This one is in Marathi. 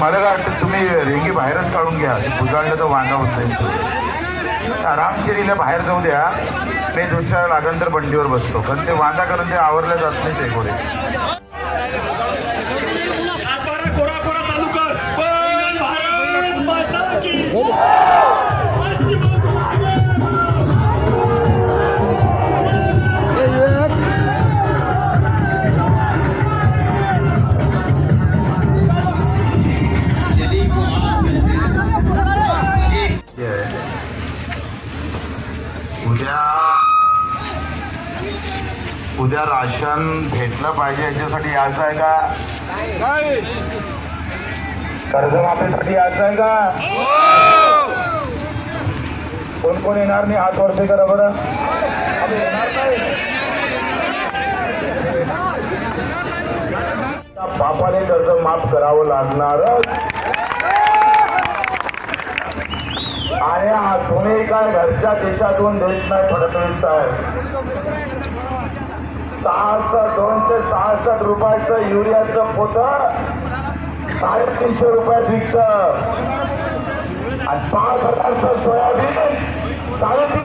मला काय वाटतं तुम्ही रेंगी बाहेरच काढून घ्या. बुजाळलं तर वांगा होत नाही. आरामशिरीला बाहेर जाऊ द्या. मी दुसऱ्या लागन तर बंडीवर बसतो, पण ते वांगा करून ते आवरलं जात नाही ते गोडे. उद्या राशन भेटलं पाहिजे याच्यासाठी यायचं आहे का? कर्जमाफीसाठी यायचं आहे का? कोण कोण येणार नाही हात वरती करा बरं. येणार नाही. बापाने कर्ज माफ करावं लागणारच. आणि अजूनही काय घरच्या देशातून देत नाही फडणवीस साहेब. 266 रुपयाचं युरियाचं पोतं 350 रुपयात विकतं आणि 5000चं सोयाबीन 3.5